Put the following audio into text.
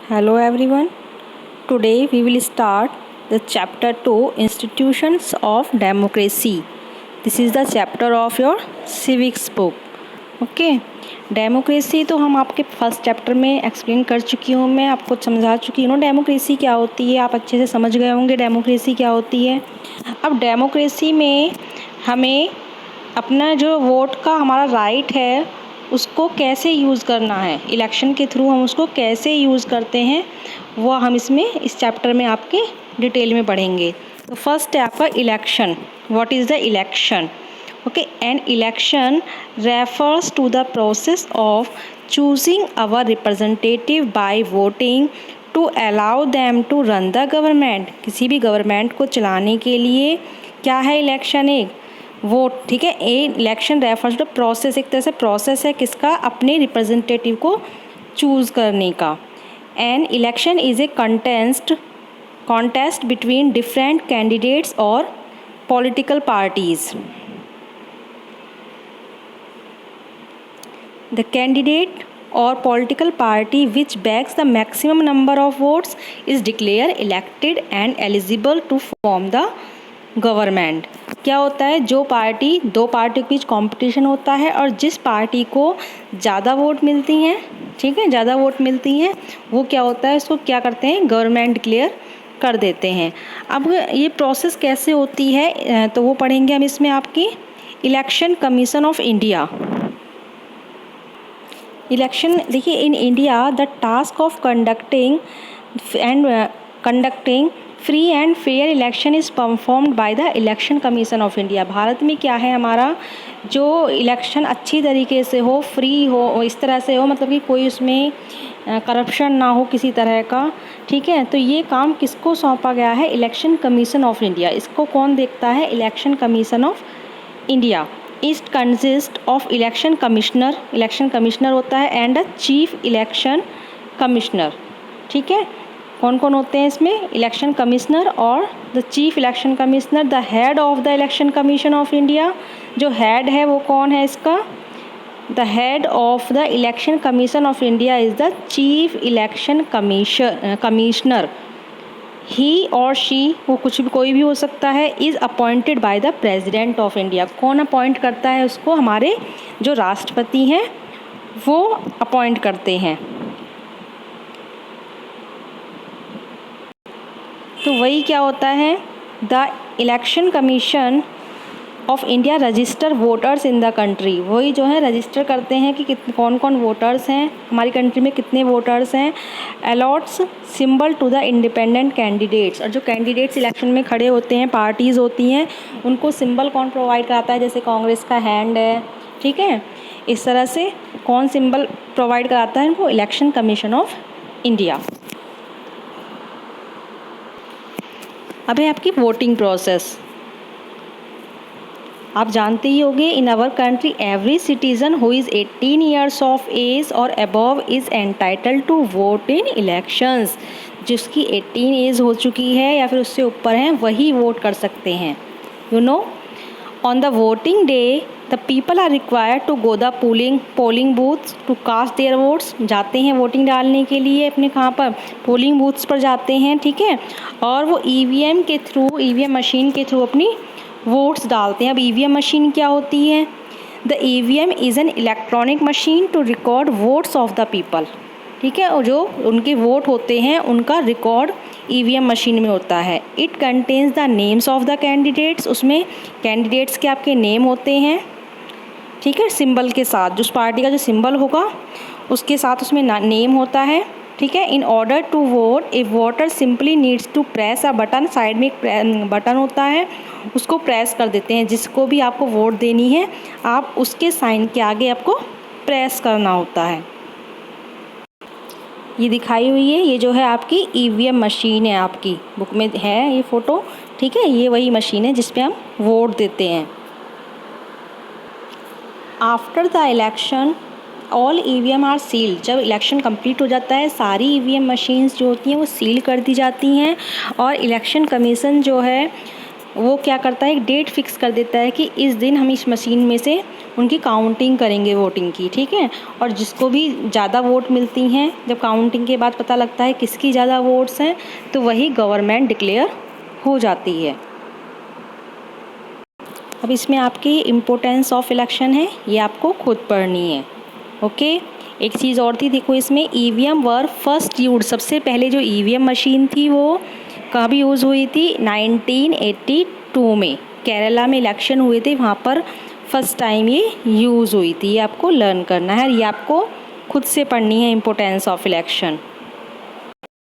Hello everyone. Today we will start the chapter 2 Institutions of Democracy. This is the chapter of your civics book. Okay democracy तो हम आपके first chapter में explain कर चुकी हूँ, मैं आपको समझा चुकी हूँ डेमोक्रेसी क्या होती है। आप अच्छे से समझ गए होंगे डेमोक्रेसी क्या होती है। अब डेमोक्रेसी में हमें अपना जो वोट का हमारा राइट है उसको कैसे यूज़ करना है, इलेक्शन के थ्रू हम उसको कैसे यूज़ करते हैं वो हम इस चैप्टर में आपके डिटेल में पढ़ेंगे। तो फर्स्ट है आपका election. What is the election? Okay, an election refers to the process of choosing our representative by voting to allow them to run the government। किसी भी गवर्नमेंट को चलाने के लिए क्या है इलेक्शन? एक वोट, ठीक है। ए इलेक्शन रेफर्स टू प्रोसेस, एक तरह से प्रोसेस है किसका? अपने रिप्रेजेंटेटिव को चूज़ करने का। An election is a contest between different candidates और political parties. The candidate or political party which bags the maximum number of votes is declared elected and eligible to form the government। क्या होता है? जो party, दो पार्टियों के बीच competition होता है और जिस पार्टी को ज़्यादा वोट मिलती हैं, ठीक है, ज़्यादा वोट मिलती हैं, वो क्या होता है, उसको क्या करते हैं? गवर्नमेंट डिक्लेयर कर देते हैं। अब ये प्रोसेस कैसे होती है तो वो पढ़ेंगे हम इसमें। आपकी election commission of India. Election, देखिए, in India the task of conducting free and fair election is performed by the election commission of India. Bharat में क्या है हमारा, जो इलेक्शन अच्छी तरीके से हो, फ्री हो, इस तरह से हो, मतलब कि कोई उसमें करप्शन ना हो किसी तरह का, ठीक है। तो ये काम किसको सौंपा गया है? Election commission of India. इसको कौन देखता है? Election commission of India. It consist of election commissioner होता है and a chief election commissioner, ठीक है। कौन कौन होते हैं इसमें? इलेक्शन कमिश्नर और the chief election commissioner. The head of the election commission of India, जो हेड है वो कौन है इसका? The head of the election commission of India is the chief election commissioner. ही और शी, वो कुछ भी, कोई भी हो सकता है, is appointed by the president of India. कौन अपॉइंट करता है उसको? हमारे जो राष्ट्रपति हैं वो अपॉइंट करते हैं। तो वही क्या होता है, the election commission of India register voters in the country. वही जो है रजिस्टर करते हैं कि कौन कौन वोटर्स हैं हमारी कंट्री में, कितने वोटर्स हैं। Allots symbol to the independent candidates, और जो कैंडिडेट्स इलेक्शन में खड़े होते हैं, पार्टीज़ होती हैं, उनको सिंबल कौन प्रोवाइड कराता है? जैसे कांग्रेस का हैंड है, ठीक है, इस तरह से कौन सिंबल प्रोवाइड कराता है वो? Election commission of India. अब है आपकी वोटिंग प्रोसेस। आप जानते ही होंगे, in our country every citizen who is 18 years of age और above is entitled to vote in elections. जिसकी 18 एज हो चुकी है या फिर उससे ऊपर हैं वही वोट कर सकते हैं। You know, on the voting day the people are required to go the polling booths to cast their votes. जाते हैं वोटिंग डालने के लिए अपने, कहाँ पर? पोलिंग बूथ्स पर जाते हैं, ठीक है। और वो ईवीएम मशीन के थ्रू अपनी वोट्स डालते हैं। अब ईवीएम मशीन क्या होती है? The EVM is an electronic machine to record votes of the people, ठीक है। और जो उनके वोट होते हैं उनका रिकॉर्ड ईवीएम मशीन में होता है। It contains the names of the candidates, उसमें कैंडिडेट्स के आपके नेम होते हैं, ठीक है, सिंबल के साथ। जो उस पार्टी का जो सिंबल होगा उसके साथ उसमें नेम होता है, ठीक है। In order to vote a voter simply needs to press a button. Side में एक बटन होता है, उसको प्रेस कर देते हैं। जिसको भी आपको वोट देनी है आप उसके साइन के आगे आपको प्रेस करना होता है। ये दिखाई हुई है, ये जो है आपकी ईवीएम मशीन है, आपकी बुक में है ये फ़ोटो, ठीक है। ये वही मशीन है जिस पे हम वोट देते हैं। After the election all EVM are sealed. जब इलेक्शन कंप्लीट हो जाता है सारी ईवीएम मशीन्स जो होती हैं वो सील कर दी जाती हैं। और इलेक्शन कमीशन जो है वो क्या करता है, एक डेट फिक्स कर देता है कि इस दिन हम इस मशीन में से उनकी काउंटिंग करेंगे वोटिंग की, ठीक है। और जिसको भी ज़्यादा वोट मिलती हैं, जब काउंटिंग के बाद पता लगता है किसकी ज़्यादा वोट्स हैं, तो वही गवर्नमेंट डिक्लेयर हो जाती है। अब इसमें आपकी इम्पोर्टेंस ऑफ इलेक्शन है, ये आपको खुद पढ़नी है। ओके, एक चीज़ और थी, देखो इसमें ईवीएम वर फर्स्ट यूज, सबसे पहले जो ईवीएम मशीन थी वो कब यूज़ हुई थी? 1982 में केरला में इलेक्शन हुए थे, वहाँ पर फर्स्ट टाइम ये यूज़ हुई थी। ये आपको लर्न करना है, ये आपको खुद से पढ़नी है, इम्पोर्टेंस ऑफ इलेक्शन।